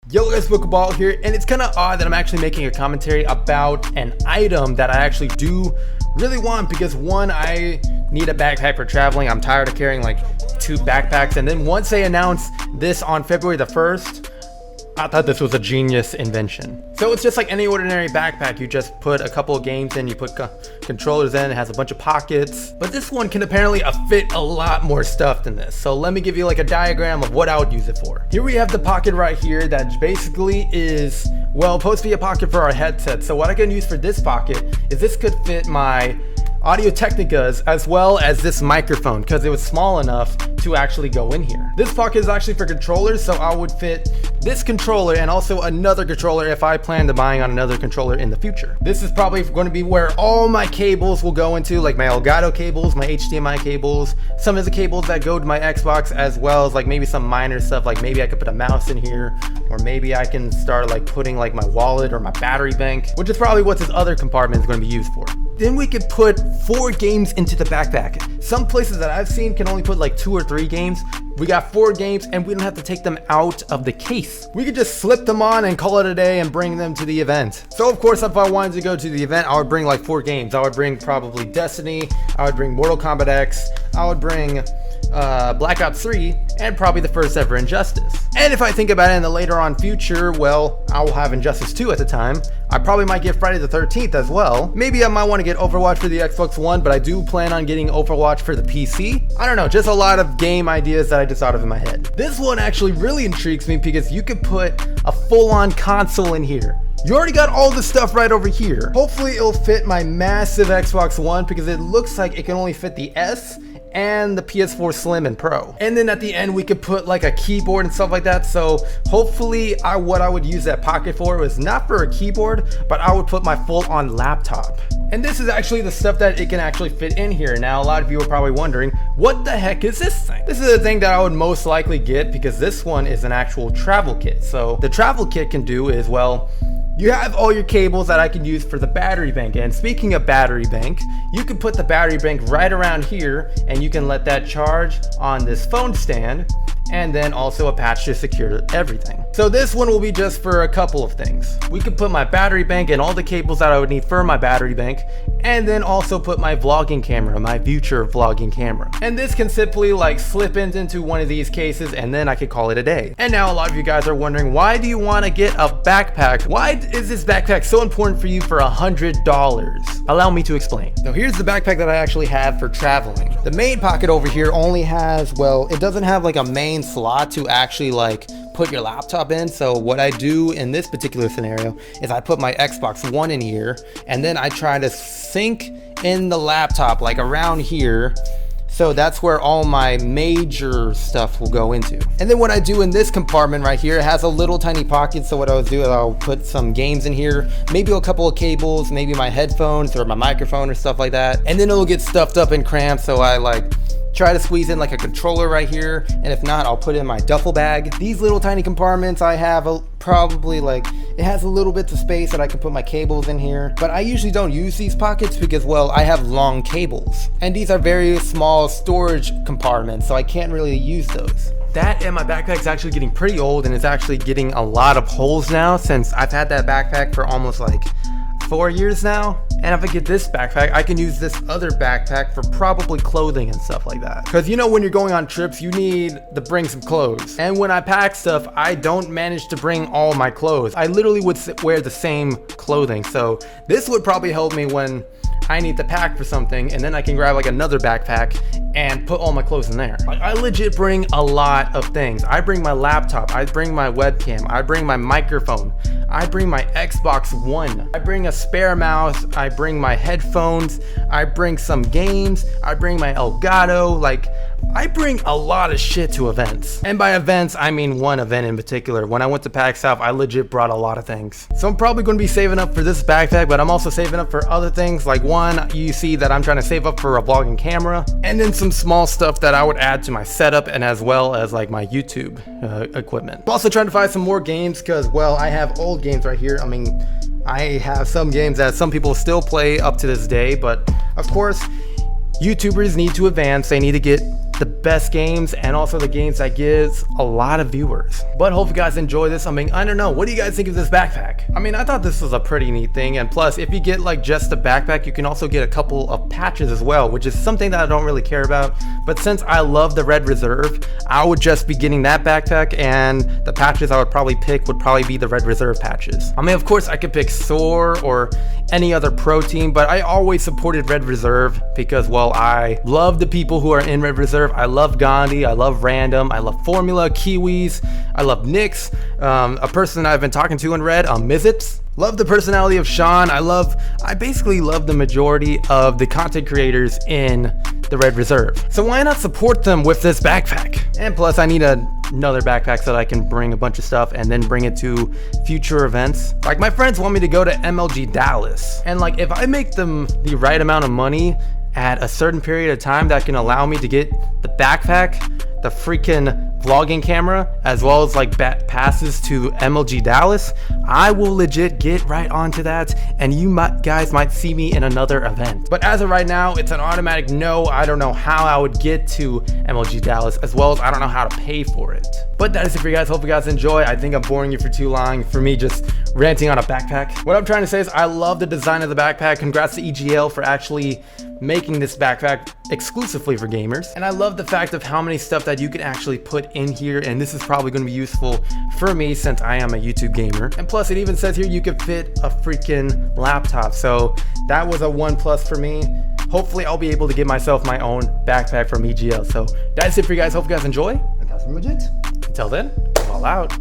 Yo guys, Kabal here, and it's kind of odd that I'm actually making a commentary about an item that I actually do really want, because one, I need a backpack for traveling. I'm tired of carrying like 2 backpacks, and then once they announced this on February the 1st, I thought this was a genius invention. So it's just like any ordinary backpack. You just put a couple of games in, you put controllers in, it has a bunch of pockets. But this one can apparently fit a lot more stuff than this. So let me give you like a diagram of what I would use it for. Here we have the pocket right here that basically is, well, supposed to be a pocket for our headset. So what I can use for this pocket is this could fit my Audio Technicas as well as this microphone, because it was small enough to actually go in here. This pocket is actually for controllers, so I would fit this controller and also another controller if I plan to buying on another controller in the future. This is probably going to be where all my cables will go into, like my Elgato cables, my HDMI cables, some of the cables that go to my Xbox, as well as like maybe some minor stuff, like maybe I could put a mouse in here, or maybe I can start like putting like my wallet or my battery bank, which is probably what this other compartment is going to be used for. Then we could put 4 games into the backpack. Some places that I've seen can only put like 2 or 3 games. We got 4 games and we don't have to take them out of the case. We could just slip them on and call it a day and bring them to the event. So of course, if I wanted to go to the event, I would bring like 4 games. I would bring probably Destiny, I would bring Mortal Kombat X, I would bring Black Ops 3, and probably the first ever Injustice. And if I think about it in the later on future, well, I will have Injustice 2 at the time. I probably might get Friday the 13th as well. Maybe I might want to get Overwatch for the Xbox One, but I do plan on getting Overwatch for the PC. I don't know, just a lot of game ideas that I just thought of in my head. This one actually really intrigues me because you could put a full-on console in here. You already got all the stuff right over here. Hopefully it'll fit my massive Xbox One, because it looks like it can only fit the S and the PS4 Slim and Pro. And then at the end we could put like a keyboard and stuff like that. So hopefully what I would use that pocket for was not for a keyboard, but I would put my full-on laptop. And this is actually the stuff that it can actually fit in here. Now a lot of you are probably wondering, what the heck is this thing? This is the thing that I would most likely get, because this one is an actual travel kit. So the travel kit can do is, well, you have all your cables that I can use for the battery bank. And speaking of battery bank, you can put the battery bank right around here and you can let that charge on this phone stand, and then also a patch to secure everything. So this one will be just for a couple of things. We could put my battery bank and all the cables that I would need for my battery bank, and then also put my vlogging camera, my future vlogging camera. And this can simply like slip into one of these cases, and then I could call it a day. And now a lot of you guys are wondering, why do you want to get a backpack? Why is this backpack so important for you for $100? Allow me to explain. So here's the backpack that I actually have for traveling. The main pocket over here only has, well, it doesn't have like a main slot to actually like put your laptop in. So what I do in this particular scenario is I put my Xbox One in here, and then I try to sync in the laptop like around here. So that's where all my major stuff will go into. And then what I do in this compartment right here, it has a little tiny pocket. So what I'll do is I'll put some games in here, maybe a couple of cables, maybe my headphones or my microphone or stuff like that. And then it'll get stuffed up and cramped. So I like try to squeeze in like a controller right here, and if not, I'll put it in my duffel bag. These little tiny compartments, I have probably like, it has a little bit of space that I can put my cables in here, but I usually don't use these pockets because, well, I have long cables, and these are very small storage compartments, so I can't really use those. That and my backpack is actually getting pretty old, and it's actually getting a lot of holes now, since I've had that backpack for almost like 4 years now. And if I get this backpack, I can use this other backpack for probably clothing and stuff like that. Because you know, when you're going on trips, you need to bring some clothes. And when I pack stuff, I don't manage to bring all my clothes. I literally would wear the same clothing. So this would probably help me when I need to pack for something, and then I can grab like another backpack and put all my clothes in there. Like, I legit bring a lot of things. I bring my laptop, I bring my webcam, I bring my microphone, I bring my Xbox One, I bring a spare mouse, I bring my headphones, I bring some games, I bring my Elgato. Like, I bring a lot of shit to events. And by events, I mean one event in particular. When I went to PAX South, I legit brought a lot of things. So I'm probably going to be saving up for this backpack, but I'm also saving up for other things. Like one, you see that I'm trying to save up for a vlogging camera, and then some small stuff that I would add to my setup, and as well as like my YouTube equipment. I'm also trying to find some more games because, well, I have old games right here. I mean, I have some games that some people still play up to this day, but of course, YouTubers need to advance. They need to get the best games and also the games that gives a lot of viewers. But hope you guys enjoy this. I mean, I don't know, what do you guys think of this backpack? I mean, I thought this was a pretty neat thing, and plus if you get like just the backpack, you can also get a couple of patches as well, which is something that I don't really care about. But since I love the Red Reserve, I would just be getting that backpack, and the patches I would probably pick would probably be the Red Reserve patches. I mean, of course I could pick Soar or any other pro team, but I always supported Red Reserve because, well, I love the people who are in Red Reserve. I love Gandhi, I love Random, I love Formula, Kiwis, I love Nyx, a person I've been talking to in Red, Mizits. Love the personality of Sean. I basically love the majority of the content creators in the Red Reserve. So why not support them with this backpack? And plus I need another backpack so that I can bring a bunch of stuff and then bring it to future events. Like my friends want me to go to MLG Dallas. And like if I make them the right amount of money at a certain period of time that can allow me to get the backpack, the freaking vlogging camera, as well as like passes to MLG Dallas, I will legit get right onto that, and you guys might see me in another event. But as of right now, it's an automatic no. I don't know how I would get to MLG Dallas, as well as I don't know how to pay for it. But that is it for you guys. Hope you guys enjoy. I think I'm boring you for too long for me just ranting on a backpack. What I'm trying to say is I love the design of the backpack. Congrats to EGL for actually making this backpack exclusively for gamers. And I love the fact of how many stuff that you can actually put in here, and this is probably going to be useful for me since I am a YouTube gamer. And plus it even says here you can fit a freaking laptop, so that was a 1+ for me. Hopefully I'll be able to get myself my own backpack from EGL. So that's it for you guys. Hope you guys enjoy. And that's legit. Until then, I'm all out.